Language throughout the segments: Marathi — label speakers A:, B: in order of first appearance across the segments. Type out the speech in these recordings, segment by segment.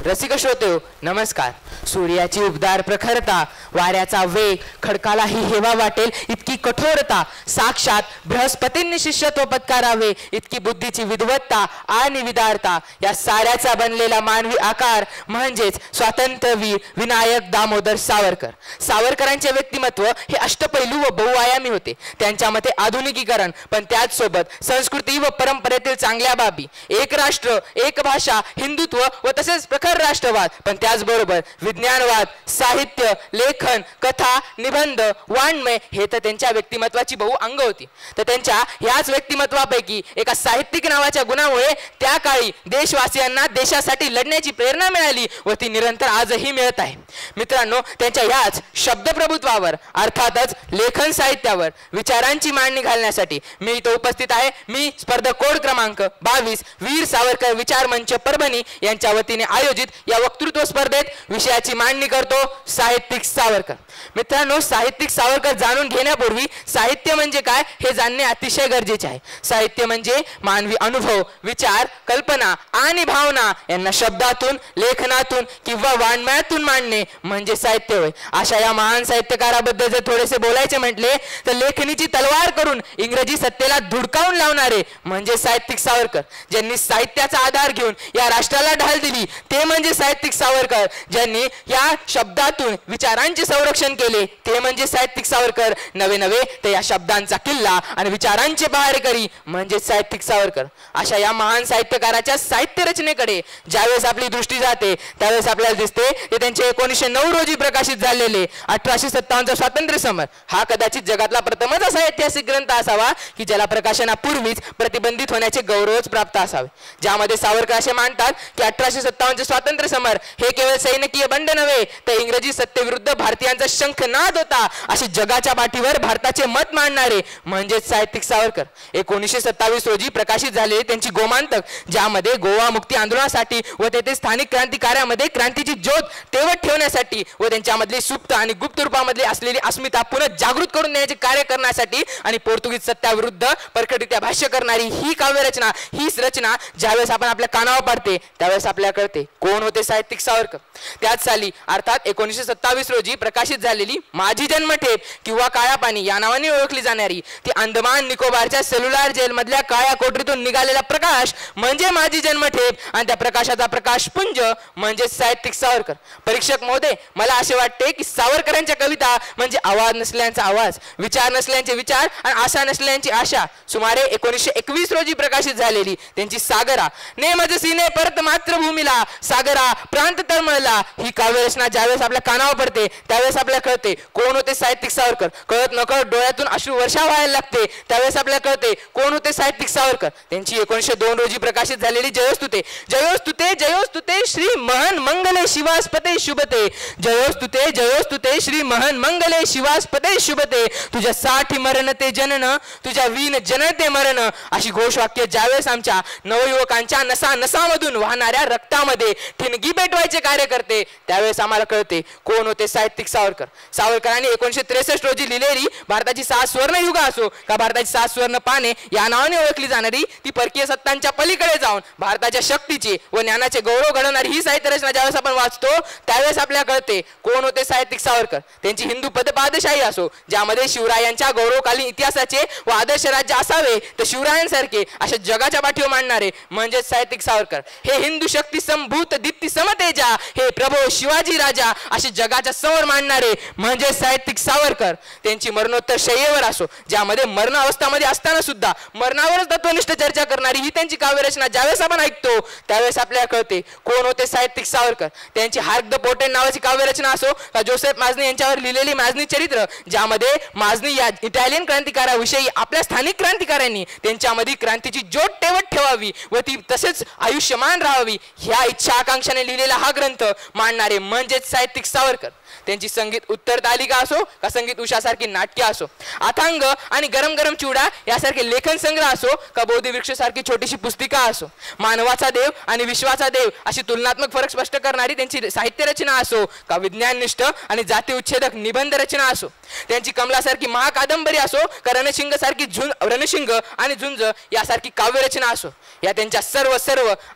A: रसिक श्रोते नमस्कार. सूर्याची उबदार प्रखरता, वाऱ्याचा वेग, खडकालाही हेवा वाटेल इतकी कठोरता, साक्षात बृहस्पतींनी शिष्यत्व पत्करावे इतकी बुद्धीची विद्वत्ता आणि विदारता, या साऱ्याचा बनलेला मानवी आकार म्हणजेच स्वातंत्र्यवीर विनायक दामोदर सावरकर. सावरकरांचे व्यक्तिमत्व हे अष्टपैलू व बहुआयामी होते. त्यांच्या मते आधुनिकीकरण, पण त्याच सोबत संस्कृती व परंपरेतील चांगल्या बाबी, एक राष्ट्र, एक भाषा, हिंदुत्व व तसेच प्रखर राष्ट्रवाद, पण त्याचबरोबर विज्ञानवाद, साहित्य, लेखन, कथा, निबंध, वाङ्मय हे तर त्यांच्या व्यक्तिमत्वाची बहु अंग होती. तर त्यांच्या याच व्यक्तिमत्वापैकी एका साहित्यिक नावाच्या गुणामुळे त्या काळी देशवासियांना देशासाठी लढण्याची प्रेरणा मिळाली व ती निरंतर आजही मिळत आहे. मित्रांनो, त्यांच्या याच शब्दप्रभुत्वावर अर्थातच लेखन साहित्यावर विचारांची मांडणी घालण्यासाठी मी इथं उपस्थित आहे. मी स्पर्धक कोड क्रमांक 22 वीर सावरकर विचार मंच परभणी यांच्या वतीने आयोजित या वक्तृत्व स्पर्धेत विषयाची मांडणी करतो, साहित्यिक सावरकर. मित्रांनो, साहित्यिक सावरकर जाणून घेण्यापूर्वी साहित्य म्हणजे काय हे जाणणे अतिशय गरजेचे आहे. साहित्य म्हणजे मानवी अनुभव, विचार, कल्पना आणि भावना यांना शब्दातून, लेखनातून किंवा वाङ्मयातून मांडणे म्हणजे साहित्य होय. अशा या महान साहित्यकाराबद्दल जर थोडेसे बोलायचे म्हटले तर लेखनीची तलवार करून इंग्रजी सत्तेला धुडकावून लावणारे म्हणजे साहित्यिक सावरकर. ज्यांनी साहित्याचा आधार घेऊन या राष्ट्राला ढाल दिली ते म्हणजे साहित्यिक सावरकर. ज्यांनी या शब्दातून विचारांचे संरक्षण केले ते म्हणजे साहित्यिक सावरकर. नवे नवे ते या शब्दांचा किल्ला आणि विचारांचे पहारेकरी म्हणजे साहित्यिक सावरकर. अशा या महान साहित्यकाराच्या साहित्य रचनेकडे ज्यावेळेस आपली दृष्टी जाते त्यावेळेस आपल्याला दिसते ते त्यांचे 1909 रोजी प्रकाशित झालेले 1857 स्वातंत्र्य समर हा कदाचित जगातला प्रथमच असा ऐतिहासिक ग्रंथ असावा की ज्याला प्रकाशनापूर्वीच प्रतिबंधित होण्याचे गौरवच प्राप्त असावे. ज्यामध्ये सावरकर असे मानतात की 1857 स्वातंत्र्य समर हे केवळ सैनिकीय बंड नव्हे तर इंग्रजी सत्तेविरुद्ध भारतीयांचा शंखनाद होता, अशी जगाच्या पाठीवर भारताचे मत मांडणारे म्हणजे साहित्यिक सावरकर. 1927 रोजी प्रकाशित झालेले त्यांची गोमांतक, ज्यामध्ये गोवा मुक्ती आंदोलनासाठी व तेथे स्थानिक क्रांतिकार्यामध्ये क्रांतीची ज्योत तेवत ठेवण्यासाठी व त्यांच्यामधली सुप्त आणि गुप्त रूपामधली असलेली अस्मिता पुन्हा जागृत करून देण्याचे कार्य करण्यासाठी आणि पोर्तुगीज सत्ताविरुद्ध परखडरित्या भाष्य करणारी ही काव्यरचना, हीच रचना ज्यावेळेस आपण आपल्या कानावर पडते त्यावेळेस आपल्याला कळते कोण होते साहित्यिक सावरकर. त्याच साली अर्थात 1927 रोजी प्रकाशित झालेली माझी जन्मठेप किंवा काळा पाणी या नावाने ओळखली जाणारी ती अंदमान निकोबारच्या सेल्युलर जेल मधल्या काळ्या कोठडीतून निघालेला प्रकाश म्हणजे माझी जन्मठेप आणि त्या प्रकाशाचा प्रकाशपुंज म्हणजे साहित्यिक सावरकर. परीक्षक महोदय, मला असे वाटते की सावरकरांच्या कविता म्हणजे आवाज नसल्याचा आवाज, विचार नसल्याचे विचार आणि आशा नसल्याची आशा. सुमारे 1921 रोजी प्रकाशित झालेली त्यांची सागरा, ने माझे सीने परत मातृभूमीला, सागरा प्रांत तळमळला ही काव्यरचना ज्यावेळेस आपल्या कानावर पडते त्यावेळेस आपल्याला कळते कोण होते साहित्यिक सावरकर. कळत नकळत डोळ्यातून अश्रू वर्षा व्हायला लागते त्यावेळेस आपल्याला कळते कोण होते साहित्यिक सावरकर. त्यांची 1902 रोजी प्रकाशित झालेली जयोस्तुते, जयोस्तुते जयोस्तुते श्री महन मंगले शिवास्पते शुभते, जयोस्तुते जयोस्तुते श्री महन मंगले शिवास्पते शुभते, तुझ्या साठी मरण ते जनन, तुझ्या वीण जनते मरण, अशी घोषवाक्य ज्यावेळेस आमच्या नवयुवकांच्या नसा नसामधून वाहणाऱ्या रक्तामध्ये ठिणगी पेटवायचे कार्य करते त्यावेळेस आम्हाला कळते कोण होते साहित्यिक सावरकर. सावरकरांनी 1963 रोजी लिहिलेली भारताची 6 स्वर्ण युग असो का भारताची 6 स्वर्ण पाने या नावाने ओळखली जाणारी ती परकीय सत्तांच्या पलीकडे जाऊन भारताच्या शक्तीचे व ज्ञानाचे गौरव घडवणारी ही साहित्य रचना ज्यावेळेस आपण वाचतो त्यावेळेस आपल्याला कळते कोण होते साहित्यिक सावरकर. त्यांची हिंदू पदपादशाही असो ज्यामध्ये शिवरायांच्या गौरवकालीन इतिहासाचे व आदर्श राज्य असावे तर शिवरायांसारखे अशा जगाच्या पाठीवर मांडणारे म्हणजे साहित्यिक सावरकर. हे हिंदू शक्ती संभूत दीप्ती समतेजा, हे प्रभो शिवाजी राजा असे जगाच्या समोर मांडणारे म्हणजे साहित्यिक सावरकर. त्यांची मरणोत्तर शय्येवर असो ज्यामध्ये मरण अवस्थामध्ये असताना सुद्धा मरणावरच तत्वनिष्ठ चर्चा करणारी ही त्यांची काव्यरचना ज्यावेळेस आपण ऐकतो त्यावेळेस आपल्याला कळते कोण होते साहित्यिक सावरकर. त्यांची हार्क द पोटेंट नावाची काव्यरचना असो का जोसेफ माजनी यांच्यावर लिहिलेली माजनी चरित्र, ज्यामध्ये माजनी या इटालियन क्रांतिकाराविषयी आपल्या स्थानिक क्रांतिकाऱ्यांनी त्यांच्यामध्ये क्रांतीची ज्योत तेवत ठेवावी व ती तसेच आयुष्यमान राहावी ह्या इच्छा आकांक्षाने लिहिलेला हा ग्रंथ मांडणारे म्हणजेच साहित्यिक सावरकर. त्यांची संगीत उत्तर तालिका असो का संगीत उषासारखी नाट्य असो, अथांग आणि गरम गरम चिवडा यासारखे लेखन संग्रह असो का बोधिवृक्ष सारखी छोटीशी पुस्तिका असो, मानवाचा देव आणि विश्वाचा देव अशी तुलनात्मक फरक स्पष्ट करणारी त्यांची साहित्य रचना असो का विज्ञाननिष्ठ आणि जाती उच्छेदक निबंध रचना असो, त्यांची कमलासारखी महाकादंबरी असो का रणशिंग सारखी रणशिंग आणि झुंज यासारखी काव्यरचना असो, या त्यांच्या सर्व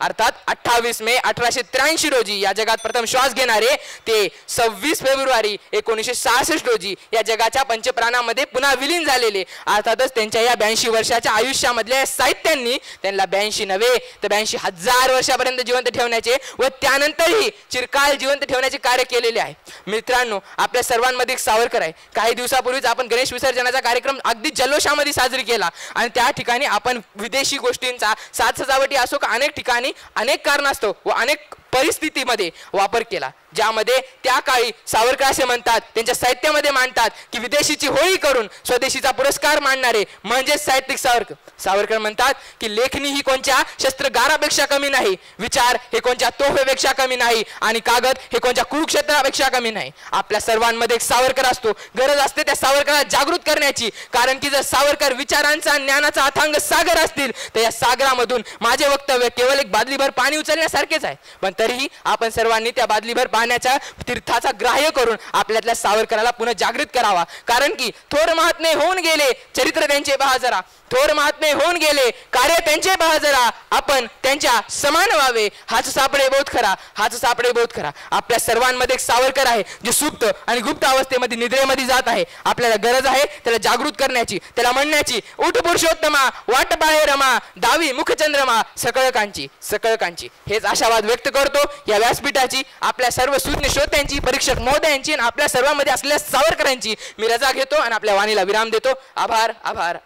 A: अर्थात 28 मे 1883 रोजी या जगात प्रथम श्वास घेणारे ते 26 फेब्रुवारी 1966 रोजी या जगाच्या पंचप्राणामध्ये पुन्हा विलीन झालेले, अर्थातच त्यांच्या या 82 वर्षाच्या आयुष्यामधल्या साहित्यांनी त्यांना 82 नव्हे तर 82,000 वर्षापर्यंत जिवंत ठेवण्याचे व त्यानंतरही चिरकाल जिवंत ठेवण्याचे कार्य केलेले आहे. मित्रांनो, आपल्या सर्वांमध्ये एक सावरकर आहे. काही दिवसापूर्वीच आपण गणेश विसर्जनाचा कार्यक्रम अगदी जल्लोषामध्ये साजरी केला आणि त्या ठिकाणी आपण विदेशी गोष्टींचा साज सजावटी असो का अनेक ठिकाणी अनेक कारणास्तव व अनेक परिस्थितीमध्ये वापर केला, ज्यामध्ये त्या काळी सावरकर असे म्हणतात, त्यांच्या साहित्यामध्ये मांडतात की विदेशीची होळी करून स्वदेशीचा पुरस्कार मानणारे म्हणजे साहित्यिक सावरकर. सावरकर म्हणतात की लेखणी ही कोणत्या शस्त्रगारापेक्षा कमी नाही, विचार हे कोणत्या तोफेपेक्षा कमी नाही आणि कागद हे कोणत्या कुरुक्षेत्रापेक्षा कमी नाही. आपल्या सर्वांमध्ये एक सावरकर असतो. गरज असते त्या सावरकराला जागृत करण्याची, कारण की जर सावरकर विचारांचा ज्ञानाचा अथांग सागर असतील तर या सागरामधून माझे वक्तव्य केवळ एक बादलीभर पाणी उचलण्यासारखेच आहे, पण तरीही आपण सर्वांनी त्या बादलीभर पाण्याच्या तीर्थाचा ग्राह्य करून आपल्यातल्या सावरकराला पुन्हा जागृत करावा. कारण की थोर महात्मे होऊन गेले, चरित्र त्यांचे पहा जरा, थोर महात्मे होऊन गेले, कार्य त्यांचे पहा जरा, आपण त्यांच्या समान व्हावे, हाच सापडे बोध खरा, हाच सापडे बोध खरा. आपल्या सर्वांमध्ये एक सावरकर आहे जे सुप्त आणि गुप्त अवस्थेमध्ये निद्रेमध्ये जात आहे. आपल्याला गरज आहे त्याला जागृत करण्याची, त्याला म्हणण्याची, उठ पुरुषोत्तमा वाट पाहे रमा, दावी मुखचंद्रमा सकळकांची. हेच आशावाद व्यक्त करतो या व्यासपीठाची, आपल्या सर्व सुज्ञ श्रोत्यांची, परीक्षक महोदयांची आणि आपल्या सर्वांमध्ये असलेल्या सावरकरांची मी रजा घेतो आणि आपल्या वाणीला विराम देतो. आभार.